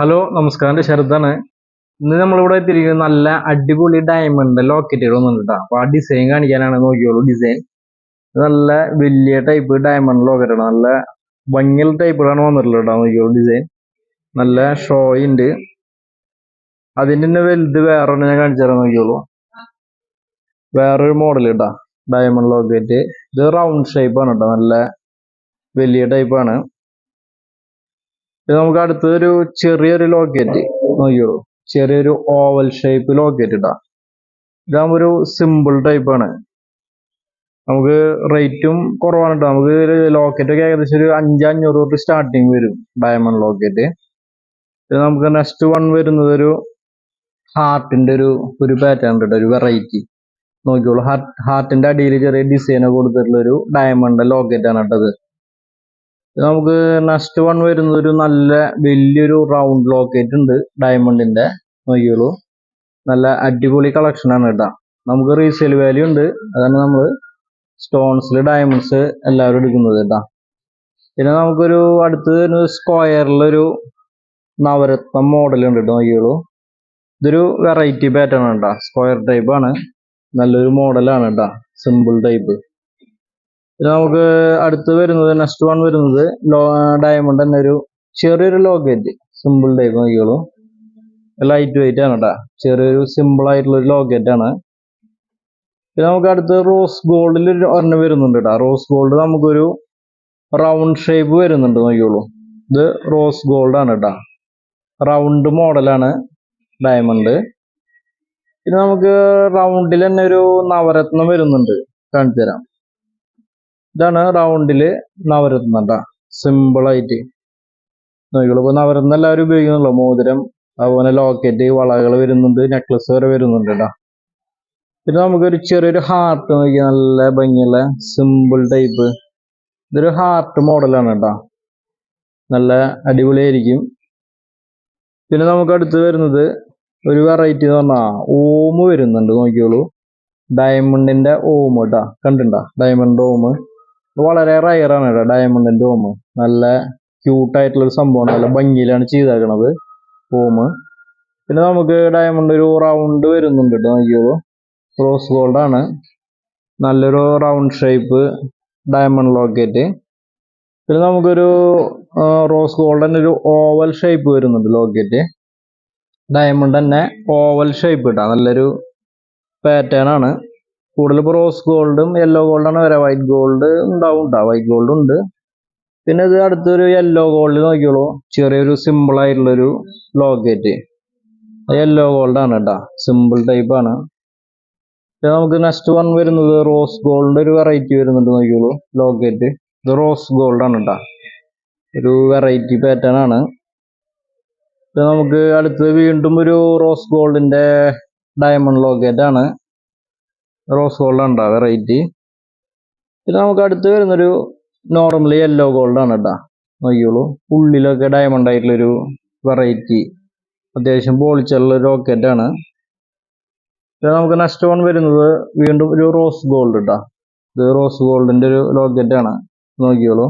Hello നമസ്കാരം, ശരത്താണ്. ഇന്ന് നമ്മളിവിടെ എത്തിയിരിക്കുന്നത് നല്ല അടിപൊളി ഡയമണ്ട് ലോക്കറ്റുകൾ വന്നിട്ടാ. അപ്പൊ ആ ഡിസൈൻ കാണിക്കാനാണ്. നോക്കിയോളൂ ഡിസൈൻ. നല്ല വലിയ ടൈപ്പ് ഡയമണ്ട് ലോക്കറ്റാണ്. നല്ല ഭംഗിയുള്ള ടൈപ്പുകളാണ് വന്നിട്ടുള്ളത് കേട്ടോ. നോക്കിയോളൂ ഡിസൈൻ നല്ല ഷോ ഉണ്ട്. അതിൻ്റെ തന്നെ വലുത് വേറെ ഞാൻ കാണിച്ചു തരാം. നോക്കിയോളൂ, വേറൊരു മോഡൽ കേട്ടാ, ഡയമണ്ട് ലോക്കറ്റ്. ഇത് റൗണ്ട് ഷേപ്പാണ് കേട്ടോ, നല്ല വലിയ ടൈപ്പാണ്. നമുക്ക് അടുത്തൊരു ചെറിയൊരു ലോക്കറ്റ് നോക്കിയോളൂ, ചെറിയൊരു ഓവൽ ഷേപ്പ് ലോക്കറ്റ് ഇട്ടാ. ഇതാകുമ്പോ ഒരു സിമ്പിൾ ടൈപ്പാണ്. നമുക്ക് റേറ്റും കുറവാണ് കേട്ടോ. നമുക്ക് ലോക്കറ്റ് ഒക്കെ ഏകദേശം ഒരു 5,500 തൊട്ട് സ്റ്റാർട്ടിങ് വരും ഡയമണ്ട് ലോക്കറ്റ്. ഇത് നമുക്ക് നെക്സ്റ്റ് വൺ വരുന്നത് ഒരു ഹാർട്ടിന്റെ ഒരു പാറ്റേൺ കേട്ടോ, ഒരു വെറൈറ്റി. നോക്കിയോളൂ, ഹാർട്ടിന്റെ അടിയിൽ ചെറിയ ഡിസൈൻ കൊടുത്തിട്ടുള്ള ഒരു ഡയമണ്ട് ലോക്കറ്റ് ആണ് കേട്ടത്. നമുക്ക് നെക്സ്റ്റ് വൺ വരുന്നത് ഒരു നല്ല വലിയൊരു റൗണ്ട് ലോക്കറ്റ് ഉണ്ട് ഡയമണ്ടിന്റെ. നോക്കിയോളൂ, നല്ല അടിപൊളി കളക്ഷൻ ആണ് കേട്ടോ. നമുക്ക് റീസെയിൽ വാല്യൂ ഉണ്ട്, അതാണ് നമ്മൾ സ്റ്റോൺസിൽ ഡയമണ്ട്സ് എല്ലാവരും എടുക്കുന്നത് കേട്ടോ. പിന്നെ നമുക്കൊരു അടുത്ത് സ്ക്വയറിലൊരു നവരത്നം മോഡൽ ഉണ്ട് കേട്ടോ. നോക്കിയോളൂ, ഇതൊരു വെറൈറ്റി പാറ്റേൺ ആണ് കേട്ടോ, സ്ക്വയർ ടൈപ്പ് ആണ്. നല്ലൊരു മോഡലാണ് കേട്ടോ, സിമ്പിൾ ടൈപ്പ്. നമുക്ക് അടുത്ത് വരുന്നത് നെക്സ്റ്റ് വൺ വരുന്നത് ഡയമണ്ട് തന്നെ ഒരു ചെറിയൊരു ലോക്കറ്റ്, സിമ്പിൾ ടൈപ്പ്. നോക്കിയോളൂ, ലൈറ്റ് വെയിറ്റ് ആണ് കേട്ടോ, ചെറിയൊരു സിമ്പിൾ ആയിട്ടുള്ള ഒരു ലോക്കറ്റ് ആണ്. പിന്നെ നമുക്ക് അടുത്ത് റോസ് ഗോൾഡിൽ ഒരെണ്ണം വരുന്നുണ്ട് കേട്ടോ. റോസ് ഗോൾഡ് നമുക്കൊരു റൗണ്ട് ഷേപ്പ് വരുന്നുണ്ട്. നോക്കിയോളൂ, ഇത് റോസ് ഗോൾഡ് ആണ് കേട്ടോ, റൗണ്ട് മോഡലാണ് ഡയമണ്ട്. പിന്നെ നമുക്ക് റൗണ്ടിൽ തന്നെ ഒരു നവരത്നം വരുന്നുണ്ട്, കാണിച്ചു തരാം. ഇതാണ് റൗണ്ടില് നവരത്നം കേട്ടോ, സിമ്പിൾ ആയിട്ട്. നോക്കിയോളൂ, ഇപ്പൊ നവരത്നം എല്ലാവരും ഉപയോഗിക്കുന്നുള്ളൂ. മോതിരം, അതുപോലെ ലോക്കറ്റ്, വളകൾ വരുന്നുണ്ട്, നെക്ലസ് വരെ വരുന്നുണ്ട് കേട്ടോ. പിന്നെ നമുക്കൊരു ചെറിയൊരു ഹാർട്ട് നോക്കിയാൽ നല്ല ഭംഗിയുള്ള സിമ്പിൾ ടൈപ്പ്. ഇതൊരു ഹാർട്ട് മോഡലാണ് കേട്ടോ, നല്ല അടിപൊളിയായിരിക്കും. പിന്നെ നമുക്ക് അടുത്ത് വരുന്നത് ഒരു വെറൈറ്റി എന്ന് പറഞ്ഞാൽ ഓമ് വരുന്നുണ്ട്. നോക്കിയോളൂ, ഡയമണ്ടിന്റെ ഓം കേട്ടോ, കണ്ടിട്ടുണ്ടോ? ഡയമണ്ട് ഓം വളരെ റയറാണ് കേട്ടോ, ഡയമണ്ടിന്റെ ഓം. നല്ല ക്യൂട്ടായിട്ടുള്ളൊരു സംഭവമാണ്, നല്ല ഭംഗിയിലാണ് ചെയ്തേക്കണത് ഓം. പിന്നെ നമുക്ക് ഡയമണ്ട് ഒരു റൗണ്ട് വരുന്നുണ്ട് കേട്ടോ. നോക്കിയോളൂ, റോസ് ഗോൾഡ് ആണ്, നല്ലൊരു റൗണ്ട് ഷേപ്പ് ഡയമണ്ട് ലോക്കറ്റ്. പിന്നെ നമുക്കൊരു റോസ് ഗോൾഡ് തന്നെ ഒരു ഓവൽ ഷേപ്പ് വരുന്നുണ്ട് ലോക്കറ്റ്. ഡയമണ്ട് തന്നെ ഓവൽ ഷേപ്പ് ഇട്ടാ, നല്ലൊരു പാറ്റേൺ ആണ്. കൂടുതൽ ഇപ്പോൾ റോസ് ഗോൾഡും യെല്ലോ ഗോൾഡാണ് വരാം. വൈറ്റ് ഗോൾഡ് ഉണ്ടാവും കേട്ടോ, വൈറ്റ് ഗോൾഡ് ഉണ്ട്. പിന്നെ ഇത് അടുത്തൊരു യെല്ലോ ഗോൾഡ്. നോക്കിയോളൂ, ചെറിയൊരു സിമ്പിൾ ആയിട്ടുള്ളൊരു ലോക്കറ്റ്, യെല്ലോ ഗോൾഡ് ആണ് കേട്ടോ, സിമ്പിൾ ടൈപ്പ് ആണ്. പിന്നെ നമുക്ക് നെക്സ്റ്റ് വൺ വരുന്നത് റോസ് ഗോൾഡ് ഒരു വെറൈറ്റി വരുന്നുണ്ട്. നോക്കിയോളൂ, ലോക്കറ്റ്. ഇത് റോസ് ഗോൾഡ് ആണ് കേട്ടോ, ഒരു വെറൈറ്റി പാറ്റേൺ ആണ്. പിന്നെ നമുക്ക് അടുത്ത് വീണ്ടും ഒരു റോസ് ഗോൾഡിന്റെ ഡയമണ്ട് ലോക്കറ്റ് ആണ്, റോസ് ഗോൾഡ് ആണ് വെറൈറ്റി. പിന്നെ നമുക്ക് അടുത്ത് വരുന്നൊരു നോർമലി യെല്ലോ ഗോൾഡ് ആണ് കേട്ടോ. നോക്കിയോളൂ, ഉള്ളിലൊക്കെ ഡയമണ്ട് ആയിട്ടുള്ളൊരു വെറൈറ്റി, അത്യാവശ്യം പോളിച്ചുള്ള ലോക്കറ്റ് ആണ്. പിന്നെ നമുക്ക് നെക്സ്റ്റ് വൺ വരുന്നത് വീണ്ടും ഒരു റോസ് ഗോൾഡ് കേട്ടോ. ഇത് റോസ് ഗോൾഡിന്റെ ഒരു ലോക്കറ്റ് ആണ്. നോക്കിയോളൂ.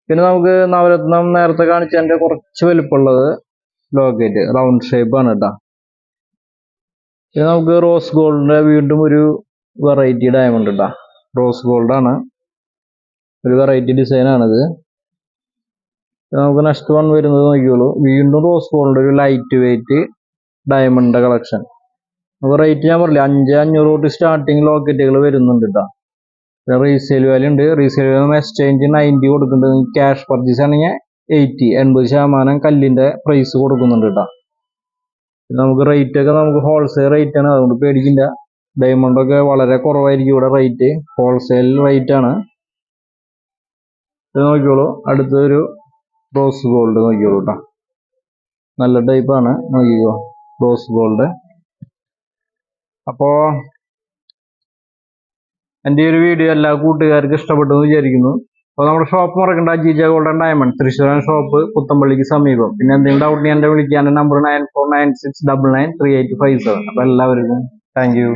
പിന്നെ നമുക്ക് നവരത്നം നേരത്തെ കാണിച്ചതിന്റെ കുറച്ച് വലിപ്പമുള്ളത് ലോക്കറ്റ്, റൗണ്ട് ഷേപ്പ് ആണ് കേട്ടോ. പിന്നെ നമുക്ക് റോസ് ഗോൾഡിന്റെ വീണ്ടും ഒരു വെറൈറ്റി ഡയമണ്ട് കേട്ടോ, റോസ് ഗോൾഡ് ആണ്, ഒരു വെറൈറ്റി ഡിസൈൻ ആണിത്. നമുക്ക് നെക്സ്റ്റ് വൺ വരുന്നത് നോക്കിയോളൂ, വീണ്ടും റോസ് ഗോൾഡ് ഒരു ലൈറ്റ് വെയിറ്റ് ഡയമണ്ടിന്റെ കളക്ഷൻ. നമുക്ക് റേറ്റ് ഞാൻ പറഞ്ഞില്ല, 5,500 തൊട്ട് സ്റ്റാർട്ടിങ് ലോക്കറ്റുകൾ വരുന്നുണ്ട് കേട്ടോ. റീസെയിൽ വാല്യൂ ഉണ്ട്. റീസെയിൽ വാല്യൂ എക്സ്ചേഞ്ച് 90 കൊടുക്കുന്നുണ്ട്. ക്യാഷ് പർച്ചേസ് ആണെങ്കിൽ 80% കല്ലിന്റെ പ്രൈസ് കൊടുക്കുന്നുണ്ട് കേട്ടോ. നമുക്ക് റേറ്റ് ഒക്കെ നമുക്ക് ഹോൾസെയിൽ റേറ്റ് ആണ്, അതുകൊണ്ട് പേടിക്കില്ല. ഡയമണ്ട് ഒക്കെ വളരെ കുറവായിരിക്കും ഇവിടെ റേറ്റ്, ഹോൾസെയിൽ റേറ്റ് ആണ്. ഇത് നോക്കിയോളൂ, അടുത്തൊരു റോസ് ഗോൾഡ്. നോക്കിയോളൂ കേട്ടോ, നല്ല ടൈപ്പാണ്. നോക്കിക്കോ, റോസ് ഗോൾഡ്. അപ്പോൾ എൻ്റെ ഈ ഒരു വീഡിയോ എല്ലാ കൂട്ടുകാർക്കും ഇഷ്ടപ്പെട്ടു എന്ന് വിചാരിക്കുന്നു. അപ്പോൾ നമ്മുടെ ഷോപ്പ് മറക്കണ്ട, Jija gold and diamond, Thrissur shop, പുത്തമ്പള്ളിക്ക് സമീപം. പിന്നെ എന്തെങ്കിലും ഡൗട്ട് ഞാൻ വിളിക്കാൻ, എൻ്റെ നമ്പർ 9496993857. അപ്പോൾ എല്ലാവർക്കും താങ്ക് യു.